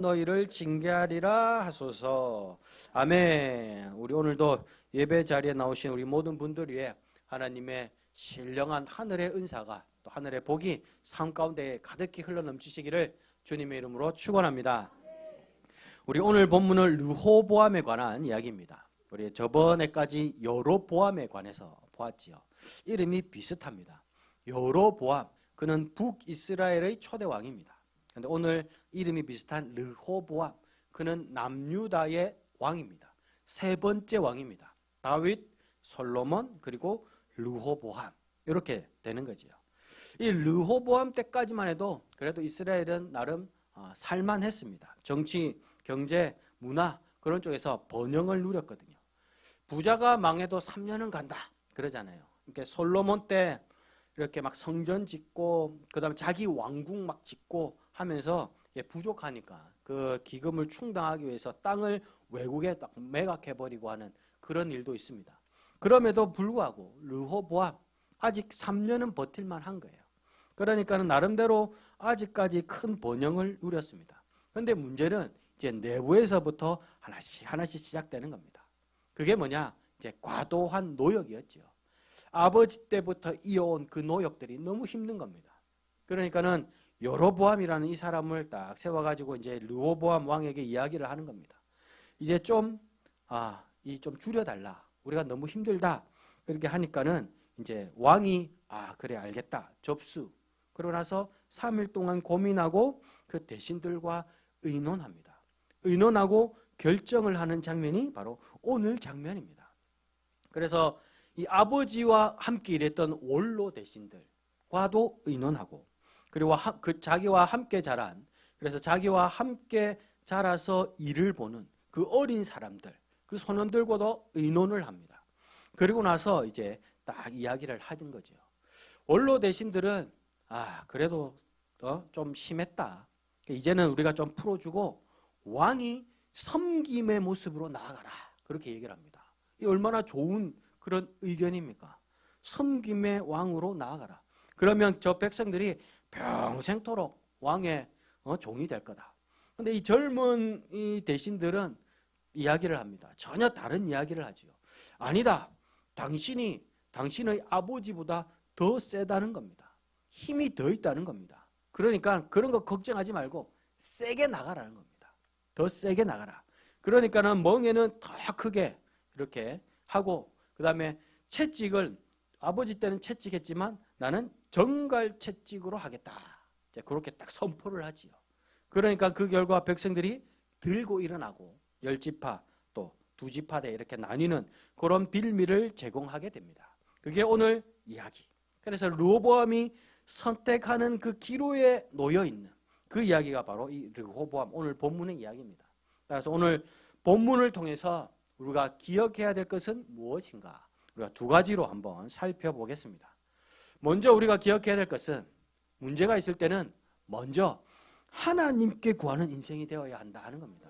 너희를 징계하리라 하소서. 아멘. 우리 오늘도 예배 자리에 나오신 우리 모든 분들 위해 하나님의 신령한 하늘의 은사가 또 하늘의 복이 삶 가운데 가득히 흘러넘치시기를 주님의 이름으로 축원합니다. 우리 오늘 본문은 르호보암에 관한 이야기입니다. 우리 저번에까지 여로보암에 관해서 보았지요. 이름이 비슷합니다. 여로보암, 그는 북이스라엘의 초대 왕입니다. 그런데 오늘 이름이 비슷한 르호보암, 그는 남유다의 왕입니다. 세 번째 왕입니다. 다윗, 솔로몬, 그리고 르호보암, 이렇게 되는 거지요. 이 르호보암 때까지만 해도 그래도 이스라엘은 나름 살만했습니다. 정치, 경제, 문화 그런 쪽에서 번영을 누렸거든요. 부자가 망해도 3년은 간다 그러잖아요. 그러니까 솔로몬 때 이렇게 막 성전 짓고 그다음에 자기 왕궁 막 짓고 하면서 부족하니까 그 기금을 충당하기 위해서 땅을 외국에 딱 매각해버리고 하는 그런 일도 있습니다. 그럼에도 불구하고 르호보암 아직 3년은 버틸만 한 거예요. 그러니까는 나름대로 아직까지 큰 번영을 누렸습니다. 그런데 문제는 이제 내부에서부터 하나씩 시작되는 겁니다. 그게 뭐냐? 이제 과도한 노역이었죠. 아버지 때부터 이어온 그 노역들이 너무 힘든 겁니다. 그러니까는 여로보암이라는 이 사람을 딱 세워가지고 이제 르호보암 왕에게 이야기를 하는 겁니다. 이제 좀 줄여달라. 우리가 너무 힘들다. 그렇게 하니까는 이제 왕이 그래 알겠다. 접수. 그러고 나서 3일 동안 고민하고 그 대신들과 의논합니다. 의논하고 결정을 하는 장면이 바로 오늘 장면입니다. 그래서 이 아버지와 함께 일했던 원로 대신들과도 의논하고 그리고 자기와 함께 자란 그래서 자기와 함께 자라서 일을 보는 그 어린 사람들 그 소년들과도 의논을 합니다. 그리고 나서 이제 딱 이야기를 하는 거죠. 원로 대신들은 그래도 좀 심했다. 이제는 우리가 좀 풀어주고 왕이 섬김의 모습으로 나아가라. 그렇게 얘기를 합니다. 이 얼마나 좋은 그런 의견입니까? 섬김의 왕으로 나아가라. 그러면 저 백성들이 평생토록 왕의 종이 될 거다. 그런데 이 젊은 이 대신들은 이야기를 합니다. 전혀 다른 이야기를 하지요. 아니다. 당신의 아버지보다 더 세다는 겁니다. 힘이 더 있다는 겁니다. 그러니까 그런 거 걱정하지 말고 세게 나가라는 겁니다. 더 세게 나가라. 그러니까는 멍에는 더 크게 이렇게 하고 그 다음에 채찍을 아버지 때는 채찍했지만 나는 정갈 채찍으로 하겠다. 이제 그렇게 딱 선포를 하지요. 그러니까 그 결과 백성들이 들고 일어나고 10지파 또 2지파대 이렇게 나뉘는 그런 빌미를 제공하게 됩니다. 그게 오늘 이야기. 그래서 르호보암이 선택하는 그 기로에 놓여 있는 그 이야기가 바로 이 르호보암 오늘 본문의 이야기입니다. 따라서 오늘 본문을 통해서 우리가 기억해야 될 것은 무엇인가? 우리가 두 가지로 한번 살펴보겠습니다. 먼저 우리가 기억해야 될 것은 문제가 있을 때는 먼저 하나님께 구하는 인생이 되어야 한다 하는 겁니다.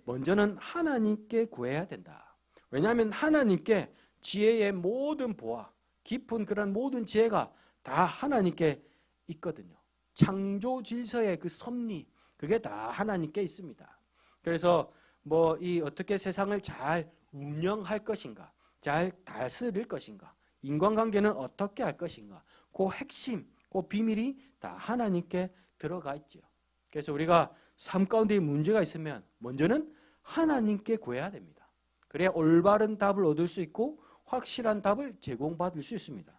먼저는 하나님께 구해야 된다. 왜냐하면 하나님께 지혜의 모든 보화, 깊은 그런 모든 지혜가 다 하나님께 있거든요. 창조 질서의 그 섭리, 그게 다 하나님께 있습니다. 그래서 어떻게 세상을 잘 운영할 것인가, 잘 다스릴 것인가, 인간관계는 어떻게 할 것인가, 그 핵심, 그 비밀이 다 하나님께 들어가 있죠. 그래서 우리가 삶 가운데 문제가 있으면 먼저는 하나님께 구해야 됩니다. 그래야 올바른 답을 얻을 수 있고 확실한 답을 제공받을 수 있습니다.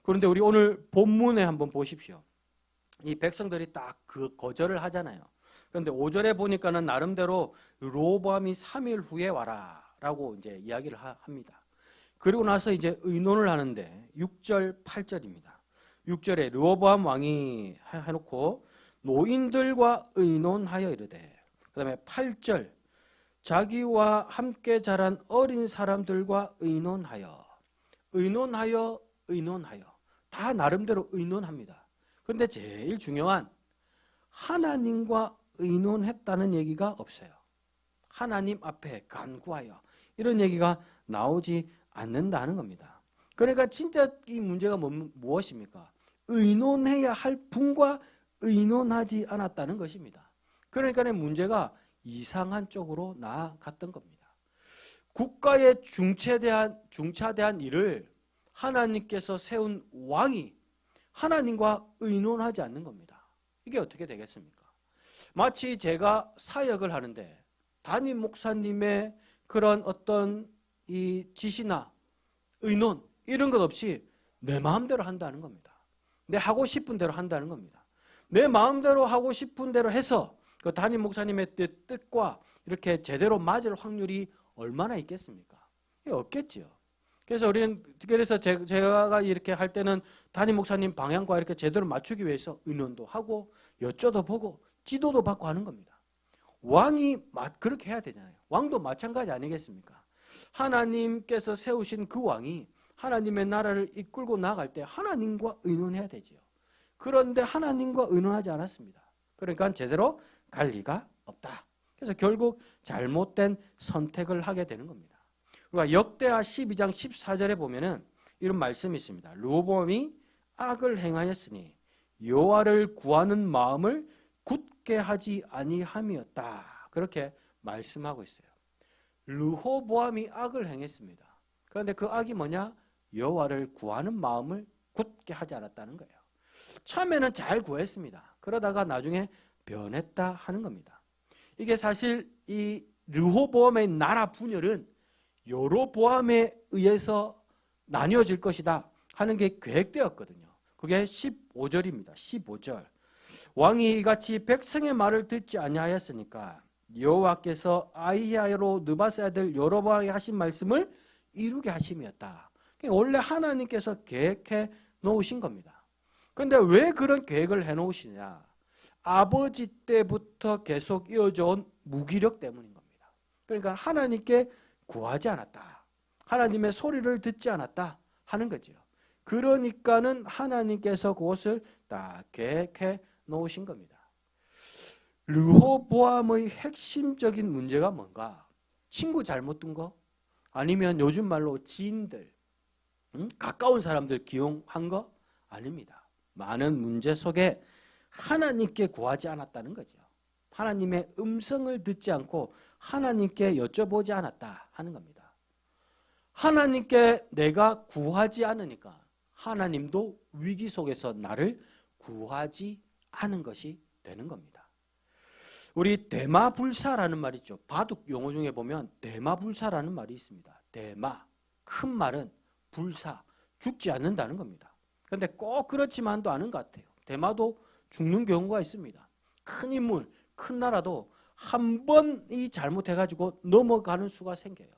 그런데 우리 오늘 본문에 한번 보십시오. 이 백성들이 딱 그 거절을 하잖아요. 그런데 5절에 보니까는 나름대로 르호보암이 3일 후에 와라 라고 이제 이야기를 합니다. 그리고 나서 이제 의논을 하는데 6절 8절입니다. 6절에 르호보암 왕이 해놓고 노인들과 의논하여 이르되 그 다음에 8절 자기와 함께 자란 어린 사람들과 의논하여 다 나름대로 의논합니다. 그런데 제일 중요한 하나님과 의논했다는 얘기가 없어요. 하나님 앞에 간구하여 이런 얘기가 나오지 않는다는 겁니다. 그러니까 진짜 이 문제가 무엇입니까? 의논해야 할 분과 의논하지 않았다는 것입니다. 그러니까 문제가 이상한 쪽으로 나아갔던 겁니다. 국가의 중차대한 일을 하나님께서 세운 왕이 하나님과 의논하지 않는 겁니다. 이게 어떻게 되겠습니까? 마치 제가 사역을 하는데 담임 목사님의 그런 어떤 이 지시나 의논 이런 것 없이 내 마음대로 한다는 겁니다. 내 하고 싶은 대로 한다는 겁니다. 내 마음대로 하고 싶은 대로 해서 그 담임 목사님의 뜻과 이렇게 제대로 맞을 확률이 얼마나 있겠습니까? 없겠지요. 그래서 제가 이렇게 할 때는 담임 목사님 방향과 이렇게 제대로 맞추기 위해서 의논도 하고 여쭤도 보고 지도도 받고 하는 겁니다. 왕이 그렇게 해야 되잖아요. 왕도 마찬가지 아니겠습니까? 하나님께서 세우신 그 왕이 하나님의 나라를 이끌고 나갈 때 하나님과 의논해야 되지요. 그런데 하나님과 의논하지 않았습니다. 그러니까 제대로 갈 리가 없다. 그래서 결국 잘못된 선택을 하게 되는 겁니다. 우리가 역대하 12장 14절에 보면은 이런 말씀이 있습니다. 르호보암이 악을 행하였으니 여호와를 구하는 마음을 굳게 하지 아니함이었다. 그렇게 말씀하고 있어요. 르호보암이 악을 행했습니다. 그런데 그 악이 뭐냐? 여호와를 구하는 마음을 굳게 하지 않았다는 거예요. 처음에는 잘 구했습니다. 그러다가 나중에 변했다 하는 겁니다. 이게 사실 이 르호보암의 나라 분열은 여로보암에 의해서 나뉘어질 것이다 하는 게 계획되었거든요. 그게 15절입니다. 15절. 왕이 이같이 백성의 말을 듣지 아니하였으니까 여호와께서 아히야로 느바스 아들 여로보암에게 하신 말씀을 이루게 하심이었다. 원래 하나님께서 계획해 놓으신 겁니다. 그런데 왜 그런 계획을 해놓으시냐? 아버지 때부터 계속 이어져 온 무기력 때문인 겁니다. 그러니까 하나님께 구하지 않았다. 하나님의 소리를 듣지 않았다 하는 거죠. 그러니까는 하나님께서 그것을 다 계획해 놓으신 겁니다. 르호보암의 핵심적인 문제가 뭔가? 친구 잘못 둔 거? 아니면 요즘 말로 지인들, 가까운 사람들 기용한 거? 아닙니다. 많은 문제 속에 하나님께 구하지 않았다는 거죠. 하나님의 음성을 듣지 않고 하나님께 여쭤보지 않았다 하는 겁니다. 하나님께 내가 구하지 않으니까 하나님도 위기 속에서 나를 구하지 않은 것이 되는 겁니다. 우리 대마불사라는 말이 있죠. 바둑 용어 중에 보면 대마불사라는 말이 있습니다. 대마, 큰 말은 불사, 죽지 않는다는 겁니다. 그런데 꼭 그렇지만도 않은 것 같아요. 대마도 죽는 경우가 있습니다. 큰 인물, 큰 나라도 한 번이 잘못해가지고 넘어가는 수가 생겨요.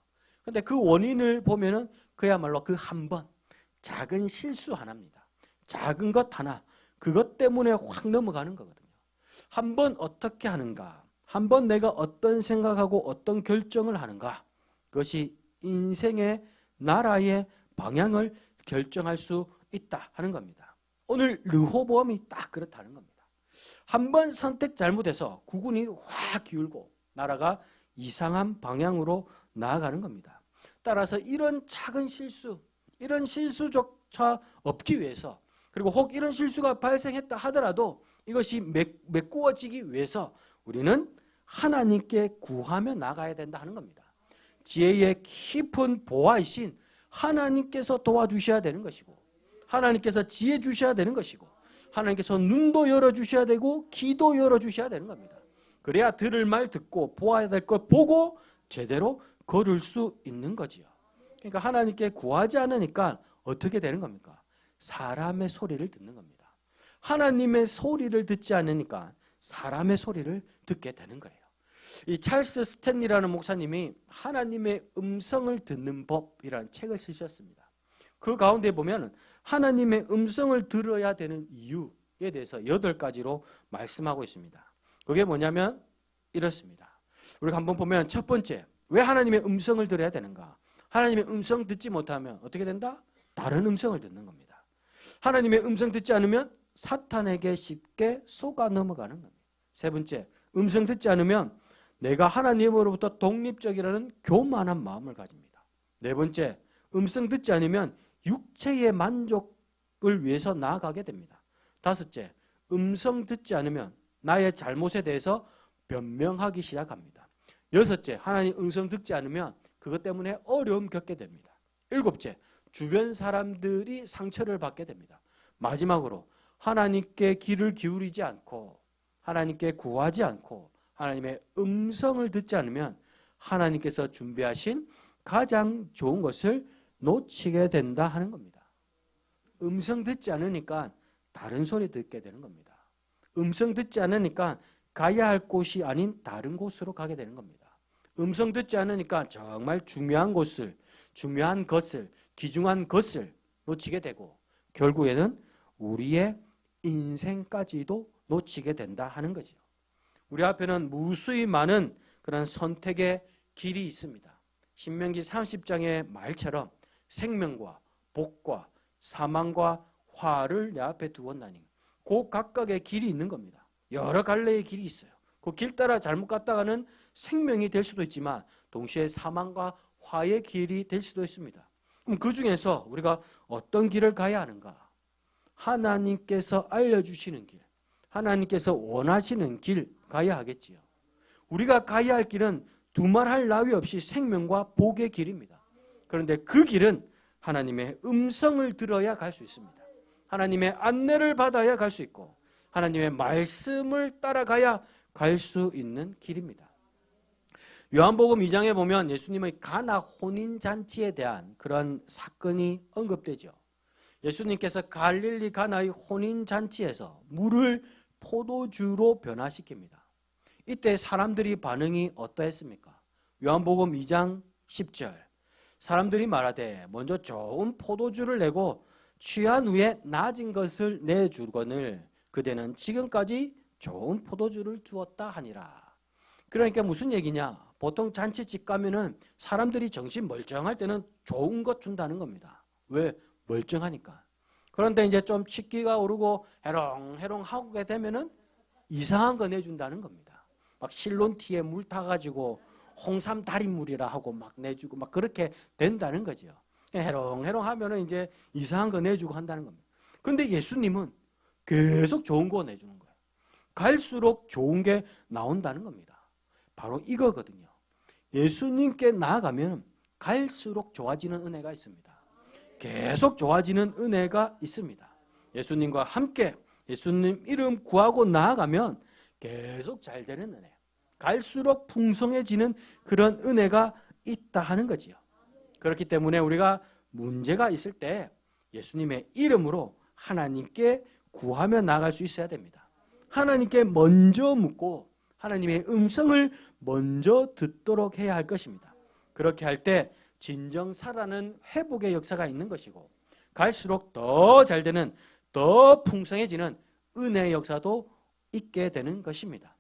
그런데 그 원인을 보면은 그야말로 그 한 번, 작은 실수 하나입니다. 작은 것 하나, 그것 때문에 확 넘어가는 거거든요. 한 번 어떻게 하는가, 한 번 내가 어떤 생각하고 어떤 결정을 하는가, 그것이 인생의 나라의 방향을 결정할 수 있다 하는 겁니다. 오늘 르호보암이 딱 그렇다는 겁니다. 한 번 선택 잘못해서 국운이 확 기울고 나라가 이상한 방향으로 나아가는 겁니다. 따라서 이런 작은 실수, 이런 실수조차 없기 위해서, 그리고 혹 이런 실수가 발생했다 하더라도 이것이 메꾸어지기 위해서 우리는 하나님께 구하며 나가야 된다 하는 겁니다. 지혜의 깊은 보화이신 하나님께서 도와주셔야 되는 것이고, 하나님께서 지혜 주셔야 되는 것이고, 하나님께서 눈도 열어주셔야 되고 귀도 열어주셔야 되는 겁니다. 그래야 들을 말 듣고 보아야 될 걸 보고 제대로 걸을 수 있는 거지요. 그러니까 하나님께 구하지 않으니까 어떻게 되는 겁니까? 사람의 소리를 듣는 겁니다. 하나님의 소리를 듣지 않으니까 사람의 소리를 듣게 되는 거예요. 이 찰스 스탠리라는 목사님이 하나님의 음성을 듣는 법이라는 책을 쓰셨습니다. 그 가운데 보면 하나님의 음성을 들어야 되는 이유에 대해서 8가지로 말씀하고 있습니다. 그게 뭐냐면 이렇습니다. 우리가 한번 보면 첫 번째, 왜 하나님의 음성을 들어야 되는가? 하나님의 음성 듣지 못하면 어떻게 된다? 다른 음성을 듣는 겁니다. 하나님의 음성 듣지 않으면 사탄에게 쉽게 속아 넘어가는 겁니다. 세 번째, 음성 듣지 않으면 내가 하나님으로부터 독립적이라는 교만한 마음을 가집니다. 네 번째, 음성 듣지 않으면 육체의 만족을 위해서 나아가게 됩니다. 다섯째, 음성 듣지 않으면 나의 잘못에 대해서 변명하기 시작합니다. 여섯째, 하나님 음성 듣지 않으면 그것 때문에 어려움 겪게 됩니다. 일곱째, 주변 사람들이 상처를 받게 됩니다. 마지막으로 하나님께 귀를 기울이지 않고 하나님께 구하지 않고 하나님의 음성을 듣지 않으면 하나님께서 준비하신 가장 좋은 것을 놓치게 된다 하는 겁니다. 음성 듣지 않으니까 다른 소리 듣게 되는 겁니다. 음성 듣지 않으니까 가야 할 곳이 아닌 다른 곳으로 가게 되는 겁니다. 음성 듣지 않으니까 정말 중요한 것을, 귀중한 것을 놓치게 되고 결국에는 우리의 인생까지도 놓치게 된다 하는 거죠. 우리 앞에는 무수히 많은 그런 선택의 길이 있습니다. 신명기 30장의 말처럼 생명과 복과 사망과 화를 내 앞에 두었나니 그 각각의 길이 있는 겁니다. 여러 갈래의 길이 있어요. 그 길 따라 잘못 갔다가는 생명이 될 수도 있지만 동시에 사망과 화의 길이 될 수도 있습니다. 그럼 그 중에서 우리가 어떤 길을 가야 하는가? 하나님께서 알려주시는 길, 하나님께서 원하시는 길 가야 하겠지요. 우리가 가야 할 길은 두말할 나위 없이 생명과 복의 길입니다. 그런데 그 길은 하나님의 음성을 들어야 갈 수 있습니다. 하나님의 안내를 받아야 갈 수 있고 하나님의 말씀을 따라가야 갈 수 있는 길입니다. 요한복음 2장에 보면 예수님의 가나 혼인잔치에 대한 그런 사건이 언급되죠. 예수님께서 갈릴리 가나의 혼인잔치에서 물을 포도주로 변화시킵니다. 이때 사람들이 반응이 어떠했습니까? 요한복음 2장 10절 사람들이 말하되 먼저 좋은 포도주를 내고 취한 후에 낮은 것을 내주거늘 그대는 지금까지 좋은 포도주를 주었다 하니라. 그러니까 무슨 얘기냐? 보통 잔치집 가면은 사람들이 정신 멀쩡할 때는 좋은 것 준다는 겁니다. 왜? 멀쩡하니까. 그런데 이제 좀 치기가 오르고 해롱해롱 하게 되면은 이상한 거 내준다는 겁니다. 막 실론티에 물 타가지고 홍삼 달인물이라 하고 막 내주고 막 그렇게 된다는 거죠. 해롱해롱 하면은 이제 이상한 거 내주고 한다는 겁니다. 근데 예수님은 계속 좋은 거 내주는 거예요. 갈수록 좋은 게 나온다는 겁니다. 바로 이거거든요. 예수님께 나아가면 갈수록 좋아지는 은혜가 있습니다. 계속 좋아지는 은혜가 있습니다. 예수님과 함께 예수님 이름 구하고 나아가면 계속 잘 되는 은혜, 갈수록 풍성해지는 그런 은혜가 있다 하는 거지요. 그렇기 때문에 우리가 문제가 있을 때 예수님의 이름으로 하나님께 구하며 나아갈 수 있어야 됩니다. 하나님께 먼저 묻고 하나님의 음성을 먼저 듣도록 해야 할 것입니다. 그렇게 할 때 진정 살아는 회복의 역사가 있는 것이고 갈수록 더 잘 되는, 더 풍성해지는 은혜의 역사도 있게 되는 것입니다.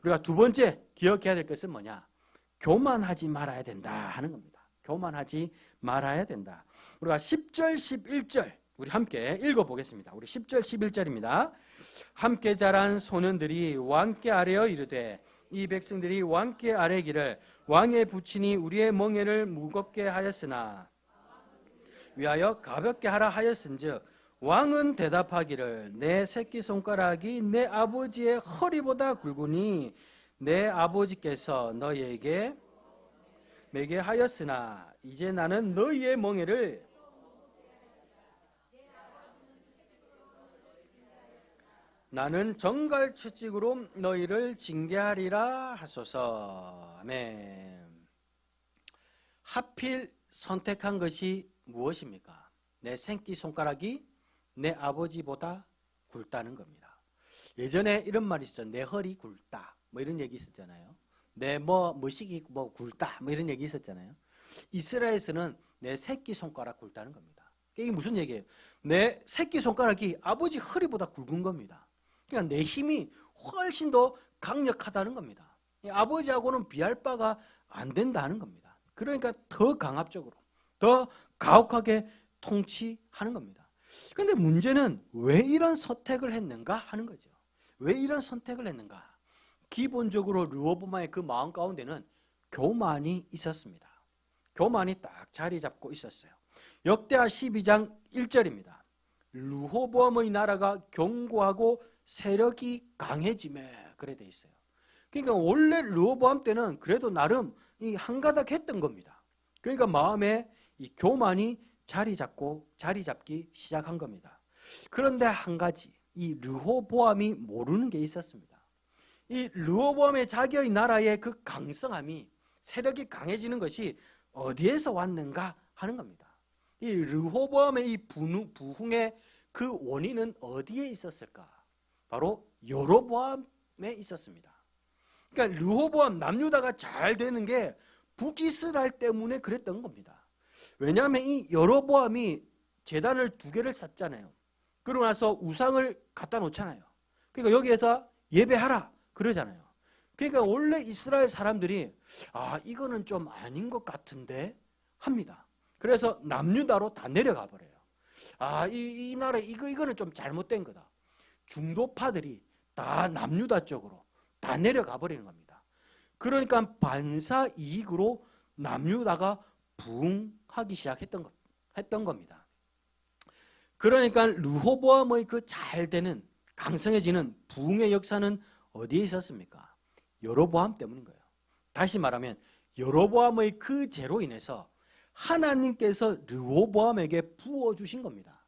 우리가 두 번째 기억해야 될 것은 뭐냐? 교만하지 말아야 된다 하는 겁니다. 교만하지 말아야 된다. 우리가 10절 11절 우리 함께 읽어보겠습니다. 우리 10절 11절입니다. 함께 자란 소년들이 왕께 아뢰어 이르되 이 백성들이 왕께 아뢰기를 왕의 부친이 우리의 멍에를 무겁게 하였으나 위하여 가볍게 하라 하였은즉 왕은 대답하기를 내 새끼손가락이 내 아버지의 허리보다 굵으니 내 아버지께서 너희에게 매게 하였으나 이제 나는 너희의 멍에를 나는 정갈채찍으로 너희를 징계하리라 하소서. 아멘. 하필 선택한 것이 무엇입니까? 내 새끼손가락이 내 아버지보다 굵다는 겁니다. 예전에 이런 말이 있었죠. 내 허리 굵다 뭐 이런 얘기 있었잖아요. 내 뭐식이 굵다 뭐 이런 얘기 있었잖아요. 이스라엘에서는 내 새끼손가락 굵다는 겁니다. 이게 무슨 얘기예요? 내 새끼손가락이 아버지 허리보다 굵은 겁니다. 그러니까 내 힘이 훨씬 더 강력하다는 겁니다. 아버지하고는 비할 바가 안 된다는 겁니다. 그러니까 더 강압적으로, 더 가혹하게 통치하는 겁니다. 그런데 문제는 왜 이런 선택을 했는가 하는 거죠. 왜 이런 선택을 했는가? 기본적으로 르호보암의 그 마음 가운데는 교만이 있었습니다. 교만이 딱 자리 잡고 있었어요. 역대하 12장 1절입니다. 르호보암의 나라가 견고하고 세력이 강해지매 그래 돼 있어요. 그러니까 원래 르호보암 때는 그래도 나름 이 한가닥 했던 겁니다. 그러니까 마음에 이 교만이 자리 잡기 시작한 겁니다. 그런데 한 가지, 이 르호보암이 모르는 게 있었습니다. 이 르호보암의 자기의 나라의 그 강성함이, 세력이 강해지는 것이 어디에서 왔는가 하는 겁니다. 이 르호보암의 이 부흥의 그 원인은 어디에 있었을까? 바로 여로보암에 있었습니다. 그러니까 르호보암, 남유다가 잘 되는 게 북이스라엘 때문에 그랬던 겁니다. 왜냐하면 이 여로보암이 제단을 2개를 쌓잖아요. 그러고 나서 우상을 갖다 놓잖아요. 그러니까 여기에서 예배하라 그러잖아요. 그러니까 원래 이스라엘 사람들이 이거는 좀 아닌 것 같은데 합니다. 그래서 남유다로 다 내려가 버려요. 이 나라 이거는 좀 잘못된 거다. 중도파들이 다 남유다 쪽으로 다 내려가 버리는 겁니다. 그러니까 반사 이익으로 남유다가 부흥하기 시작했던 겁니다. 그러니까 르호보암의 그 잘되는, 강성해지는 부흥의 역사는 어디에 있었습니까? 여로보암 때문인 거예요. 다시 말하면 여로보암의 그 죄로 인해서 하나님께서 르호보암에게 부어주신 겁니다.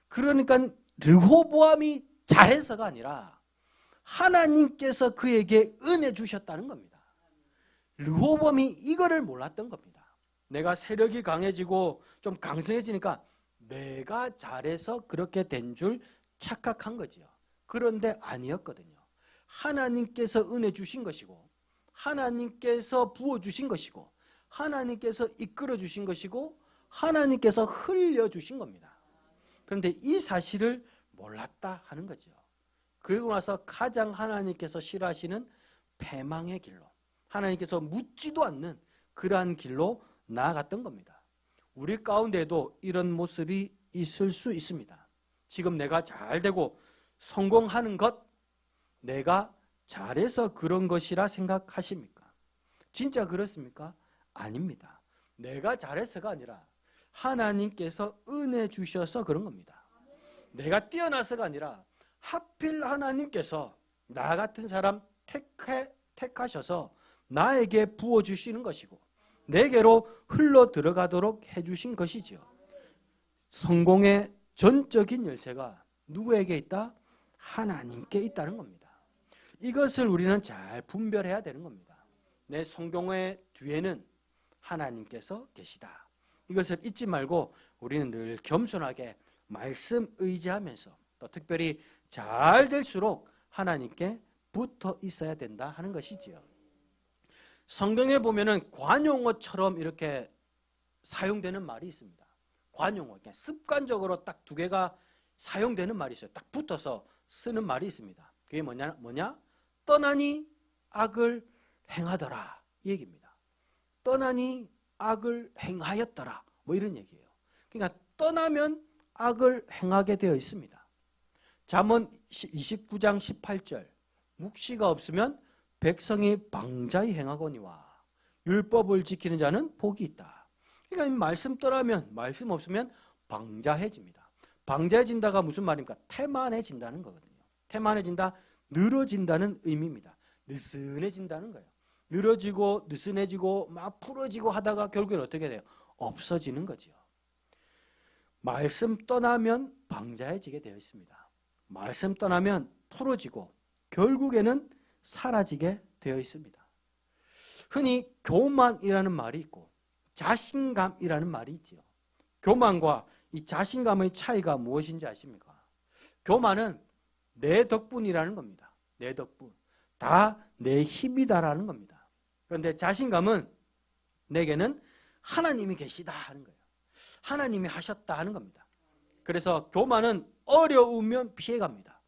그러니까 르호보암이 잘해서가 아니라 하나님께서 그에게 은혜 주셨다는 겁니다. 르호보암이 이거를 몰랐던 겁니다. 내가 세력이 강해지고 좀 강성해지니까 내가 잘해서 그렇게 된 줄 착각한 거지요. 그런데 아니었거든요. 하나님께서 은혜 주신 것이고, 하나님께서 부어주신 것이고, 하나님께서 이끌어 주신 것이고, 하나님께서 흘려주신 겁니다. 그런데 이 사실을 몰랐다 하는 거죠. 그리고 나서 가장 하나님께서 싫어하시는 패망의 길로, 하나님께서 묻지도 않는 그러한 길로 나아갔던 겁니다. 우리 가운데도 이런 모습이 있을 수 있습니다. 지금 내가 잘 되고 성공하는 것, 내가 잘해서 그런 것이라 생각하십니까? 진짜 그렇습니까? 아닙니다. 내가 잘해서가 아니라 하나님께서 은혜 주셔서 그런 겁니다. 내가 뛰어나서가 아니라 하필 하나님께서 나 같은 사람 택하셔서 나에게 부어주시는 것이고 내게로 흘러 들어가도록 해주신 것이지요. 성공의 전적인 열쇠가 누구에게 있다? 하나님께 있다는 겁니다. 이것을 우리는 잘 분별해야 되는 겁니다. 내 성공의 뒤에는 하나님께서 계시다. 이것을 잊지 말고 우리는 늘 겸손하게 말씀 의지하면서 또 특별히 잘 될수록 하나님께 붙어 있어야 된다 하는 것이지요. 성경에 보면은 관용어처럼 이렇게 사용되는 말이 있습니다. 관용어, 그냥 습관적으로 딱 2개가 사용되는 말이 있어요. 딱 붙어서 쓰는 말이 있습니다. 그게 뭐냐? 떠나니 악을 행하더라 이 얘기입니다. 떠나니 악을 행하였더라 뭐 이런 얘기예요. 그러니까 떠나면 악을 행하게 되어 있습니다. 잠언 29장 18절 묵시가 없으면 백성이 방자히 행하거니와 율법을 지키는 자는 복이 있다. 그러니까 말씀 떠나면, 말씀 없으면 방자해집니다. 방자해진다가 무슨 말입니까? 태만해진다는 거거든요. 태만해진다, 늘어진다는 의미입니다. 느슨해진다는 거예요. 늘어지고 느슨해지고 막 풀어지고 하다가 결국엔 어떻게 돼요? 없어지는 거죠. 말씀 떠나면 방자해지게 되어 있습니다. 말씀 떠나면 풀어지고 결국에는 사라지게 되어 있습니다. 흔히 교만이라는 말이 있고 자신감이라는 말이 있지요. 교만과 이 자신감의 차이가 무엇인지 아십니까? 교만은 내 덕분이라는 겁니다. 내 덕분. 다 내 힘이다라는 겁니다. 그런데 자신감은 내게는 하나님이 계시다 하는 거예요. 하나님이 하셨다 하는 겁니다. 그래서 교만은 어려우면 피해갑니다.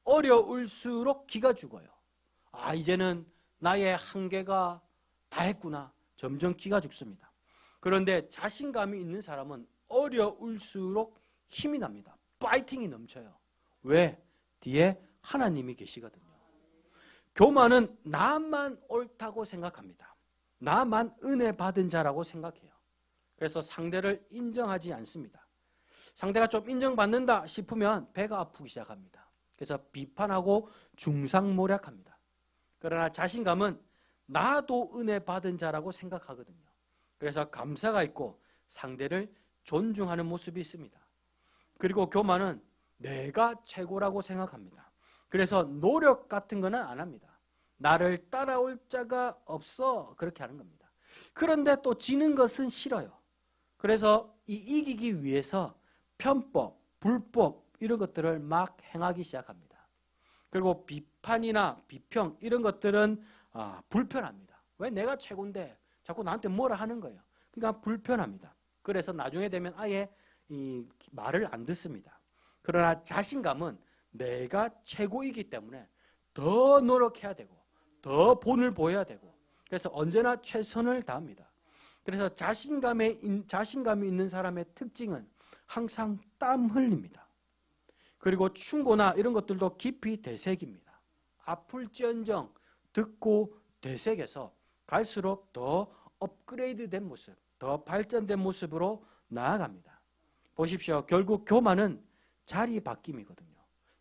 어려울수록 기가 죽어요. 이제는 나의 한계가 다 했구나. 점점 기가 죽습니다. 그런데 자신감이 있는 사람은 어려울수록 힘이 납니다. 파이팅이 넘쳐요. 왜? 뒤에 하나님이 계시거든요. 교만은 나만 옳다고 생각합니다. 나만 은혜 받은 자라고 생각해요. 그래서 상대를 인정하지 않습니다. 상대가 좀 인정받는다 싶으면 배가 아프기 시작합니다. 그래서 비판하고 중상모략합니다. 그러나 자신감은 나도 은혜 받은 자라고 생각하거든요. 그래서 감사가 있고 상대를 존중하는 모습이 있습니다. 그리고 교만은 내가 최고라고 생각합니다. 그래서 노력 같은 거는 안 합니다. 나를 따라올 자가 없어, 그렇게 하는 겁니다. 그런데 또 지는 것은 싫어요. 그래서 이기기 위해서 편법, 불법 이런 것들을 막 행하기 시작합니다. 그리고 비판이나 비평 이런 것들은 불편합니다. 왜 내가 최고인데 자꾸 나한테 뭐라 하는 거예요. 그러니까 불편합니다. 그래서 나중에 되면 아예 이 말을 안 듣습니다. 그러나 자신감은 내가 최고이기 때문에 더 노력해야 되고 더 본을 보여야 되고 그래서 언제나 최선을 다합니다. 그래서 자신감이 있는 사람의 특징은 항상 땀 흘립니다. 그리고 충고나 이런 것들도 깊이 되새깁니다. 아플지언정 듣고 되새겨서 갈수록 더 업그레이드된 모습, 더 발전된 모습으로 나아갑니다. 보십시오. 결국 교만은 자리 바뀜이거든요.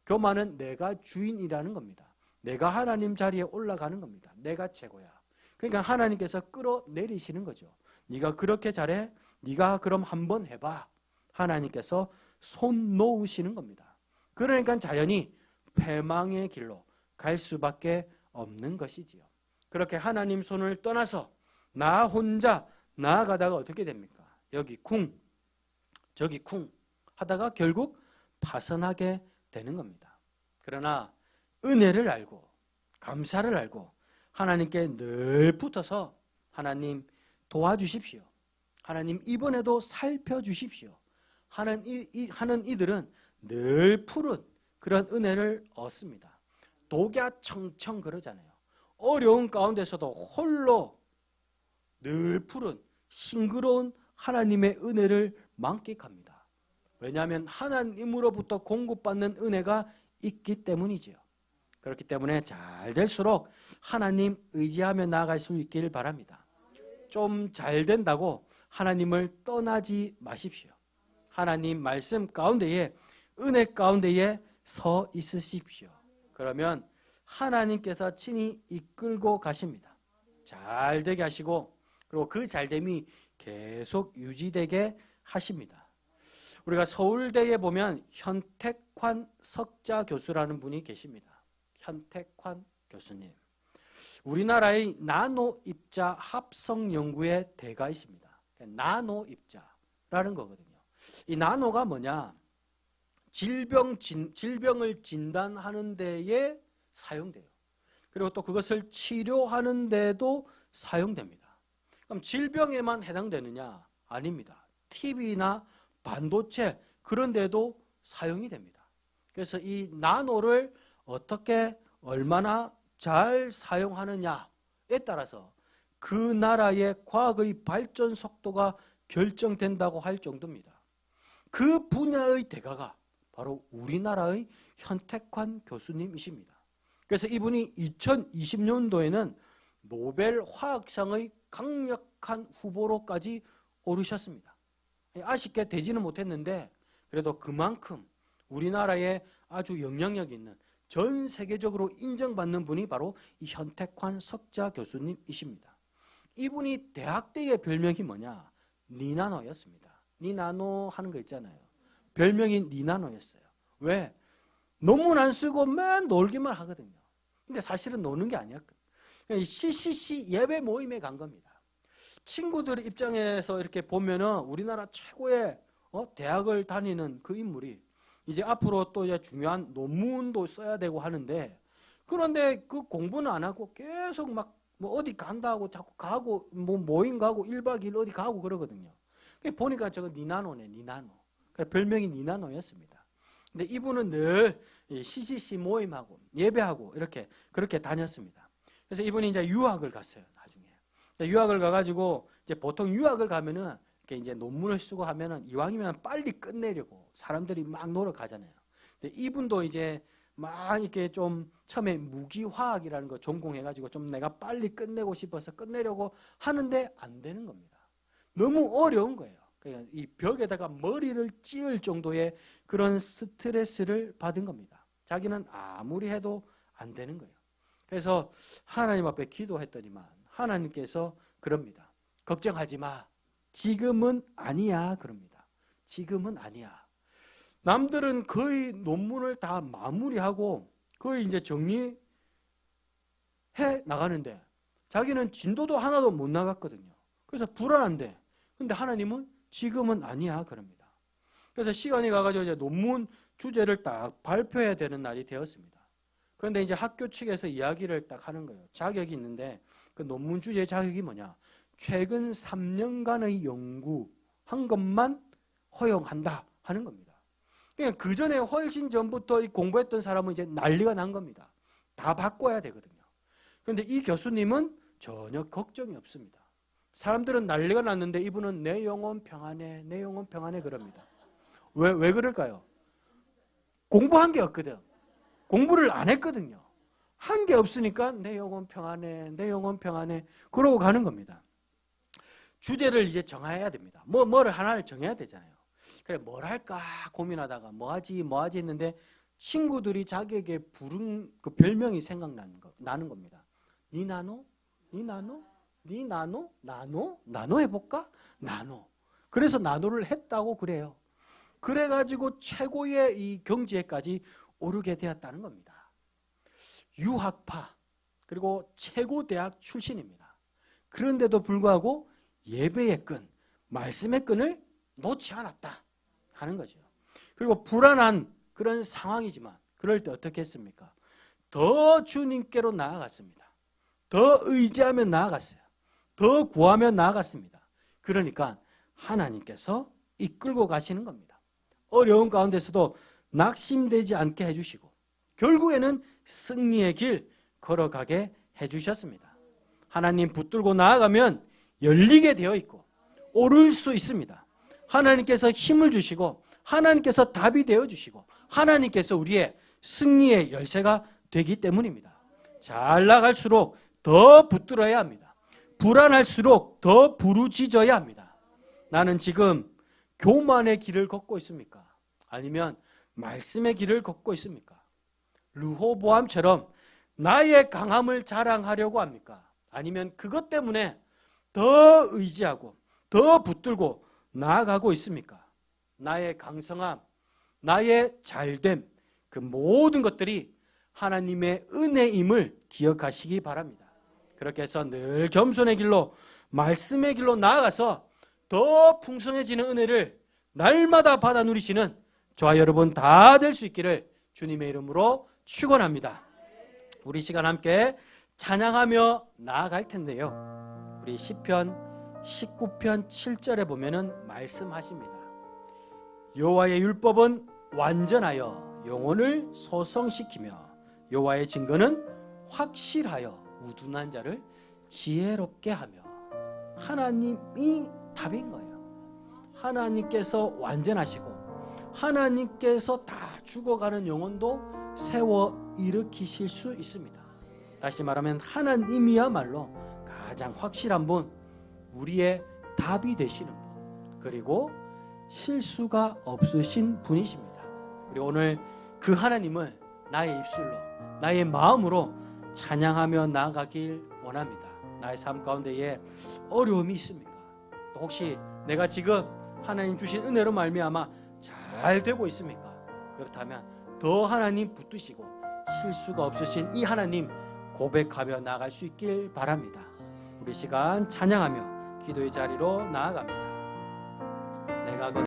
교만은 내가 주인이라는 겁니다. 내가 하나님 자리에 올라가는 겁니다. 내가 최고야. 그러니까 하나님께서 끌어내리시는 거죠. 네가 그렇게 잘해? 네가 그럼 한번 해봐. 하나님께서 손 놓으시는 겁니다. 그러니까 자연히 패망의 길로 갈 수밖에 없는 것이지요. 그렇게 하나님 손을 떠나서 나 혼자 나아가다가 어떻게 됩니까? 여기 쿵, 저기 쿵 하다가 결국 파산하게 되는 겁니다. 그러나 은혜를 알고 감사를 알고 하나님께 늘 붙어서 하나님 도와주십시오. 하나님 이번에도 살펴주십시오. 하는 이들은 늘 푸른 그런 은혜를 얻습니다. 독야청청 그러잖아요. 어려운 가운데서도 홀로 늘 푸른 싱그러운 하나님의 은혜를 만끽합니다. 왜냐하면 하나님으로부터 공급받는 은혜가 있기 때문이지요. 그렇기 때문에 잘 될수록 하나님 의지하며 나아갈 수 있기를 바랍니다. 좀 잘 된다고 하나님을 떠나지 마십시오. 하나님 말씀 가운데에 은혜 가운데에 서 있으십시오. 그러면 하나님께서 친히 이끌고 가십니다. 잘 되게 하시고 그리고 그 잘됨이 계속 유지되게 하십니다. 우리가 서울대에 보면 현택환 석자 교수라는 분이 계십니다. 현택환 교수님. 우리나라의 나노 입자 합성 연구의 대가이십니다. 나노 입자라는 거거든요. 이 나노가 뭐냐? 질병을 진단하는 데에 사용돼요. 그리고 또 그것을 치료하는 데도 사용됩니다. 그럼 질병에만 해당되느냐? 아닙니다. TV나 반도체 그런 데도 사용이 됩니다. 그래서 이 나노를 어떻게 얼마나 잘 사용하느냐에 따라서 그 나라의 과학의 발전 속도가 결정된다고 할 정도입니다. 그 분야의 대가가 바로 우리나라의 현택환 교수님이십니다. 그래서 이분이 2020년도에는 노벨 화학상의 강력한 후보로까지 오르셨습니다. 아쉽게 되지는 못했는데 그래도 그만큼 우리나라에 아주 영향력 있는 전 세계적으로 인정받는 분이 바로 이 현택환 석자 교수님이십니다. 이분이 대학 때의 별명이 뭐냐? 니나노였습니다. 니나노 하는 거 있잖아요. 별명이 니나노였어요. 왜? 논문 안 쓰고 맨 놀기만 하거든요. 근데 사실은 노는 게 아니었거든요. CCC 예배 모임에 간 겁니다. 친구들 입장에서 이렇게 보면은 우리나라 최고의 대학을 다니는 그 인물이 이제 앞으로 또 이제 중요한 논문도 써야 되고 하는데 그런데 그 공부는 안 하고 계속 막 뭐 어디 간다고 자꾸 가고 뭐 모임 가고 1박 2일 어디 가고 그러거든요. 보니까 저거 니나노네, 니나노. 별명이 니나노였습니다. 근데 이분은 늘 CCC 모임하고 예배하고 이렇게 그렇게 다녔습니다. 그래서 이분이 이제 유학을 갔어요, 나중에. 유학을 가가지고 이제 보통 유학을 가면은 이렇게 이제 논문을 쓰고 하면은 이왕이면 빨리 끝내려고 사람들이 막 노력하잖아요. 근데 이분도 이제 막 이렇게 좀 처음에 무기화학이라는 거 전공해가지고 좀 내가 빨리 끝내고 싶어서 끝내려고 하는데 안 되는 겁니다. 너무 어려운 거예요. 그러니까 이 벽에다가 머리를 찧을 정도의 그런 스트레스를 받은 겁니다. 자기는 아무리 해도 안 되는 거예요. 그래서 하나님 앞에 기도했더니만 하나님께서 그럽니다. 걱정하지 마. 지금은 아니야. 그럽니다. 지금은 아니야. 남들은 거의 논문을 다 마무리하고 거의 이제 정리해 나가는데 자기는 진도도 하나도 못 나갔거든요. 그래서 불안한데 근데 하나님은 지금은 아니야. 그럽니다. 그래서 시간이 가가지고 이제 논문 주제를 딱 발표해야 되는 날이 되었습니다. 그런데 이제 학교 측에서 이야기를 딱 하는 거예요. 자격이 있는데 그 논문 주제의 자격이 뭐냐? 최근 3년간의 연구한 것만 허용한다 하는 겁니다. 그러니까 그 전에 훨씬 전부터 공부했던 사람은 이제 난리가 난 겁니다. 다 바꿔야 되거든요. 그런데 이 교수님은 전혀 걱정이 없습니다. 사람들은 난리가 났는데 이분은 내 영혼 평안해, 내 영혼 평안해 그럽니다. 왜 그럴까요? 공부한 게 없거든. 공부를 안 했거든요. 한 게 없으니까 내 영혼 평안해, 내 영혼 평안해 그러고 가는 겁니다. 주제를 이제 정해야 됩니다. 뭐를 하나를 정해야 되잖아요. 그래 뭘 할까 고민하다가 뭐하지 했는데 친구들이 자기에게 부른 그 별명이 생각나는 겁니다. 니나노? 나노 해볼까? 나노. 그래서 나노를 했다고 그래요. 그래가지고 최고의 이 경지에까지 오르게 되었다는 겁니다. 유학파 그리고 최고 대학 출신입니다. 그런데도 불구하고 예배의 끈, 말씀의 끈을 놓지 않았다 하는 거죠. 그리고 불안한 그런 상황이지만 그럴 때 어떻게 했습니까? 더 주님께로 나아갔습니다. 더 의지하며 나아갔어요. 더 구하며 나아갔습니다. 그러니까 하나님께서 이끌고 가시는 겁니다. 어려운 가운데서도 낙심되지 않게 해주시고 결국에는 승리의 길 걸어가게 해주셨습니다. 하나님 붙들고 나아가면 열리게 되어 있고 오를 수 있습니다. 하나님께서 힘을 주시고 하나님께서 답이 되어주시고 하나님께서 우리의 승리의 열쇠가 되기 때문입니다. 잘 나갈수록 더 붙들어야 합니다. 불안할수록 더 부르짖어야 합니다. 나는 지금 교만의 길을 걷고 있습니까? 아니면 말씀의 길을 걷고 있습니까? 르호보암처럼 나의 강함을 자랑하려고 합니까? 아니면 그것 때문에 더 의지하고 더 붙들고 나아가고 있습니까? 나의 강성함, 나의 잘됨, 그 모든 것들이 하나님의 은혜임을 기억하시기 바랍니다. 그렇게 해서 늘 겸손의 길로 말씀의 길로 나아가서 더 풍성해지는 은혜를 날마다 받아 누리시는 저와 여러분 다 될 수 있기를 주님의 이름으로 축원합니다. 우리 시간 함께 찬양하며 나아갈 텐데요. 우리 시편 19편 7절에 보면은 말씀하십니다. 여호와의 율법은 완전하여 영혼을 소성시키며 여호와의 증거는 확실하여 우둔한 자를 지혜롭게 하며 하나님이 답인 거예요. 하나님께서 완전하시고 하나님께서 다 죽어가는 영혼도 세워 일으키실 수 있습니다. 다시 말하면 하나님이야말로 가장 확실한 분, 우리의 답이 되시는 분, 그리고 실수가 없으신 분이십니다. 우리 오늘 그 하나님을 나의 입술로 나의 마음으로 찬양하며 나아가길 원합니다. 나의 삶 가운데에 어려움이 있습니까? 또 혹시 내가 지금 하나님 주신 은혜로 말미암아 잘 되고 있습니까? 그렇다면 더 하나님 붙드시고 실수가 없으신 이 하나님 고백하며 나아갈 수 있길 바랍니다. 우리 시간 찬양하며 기도의 자리로 나아갑니다. 내가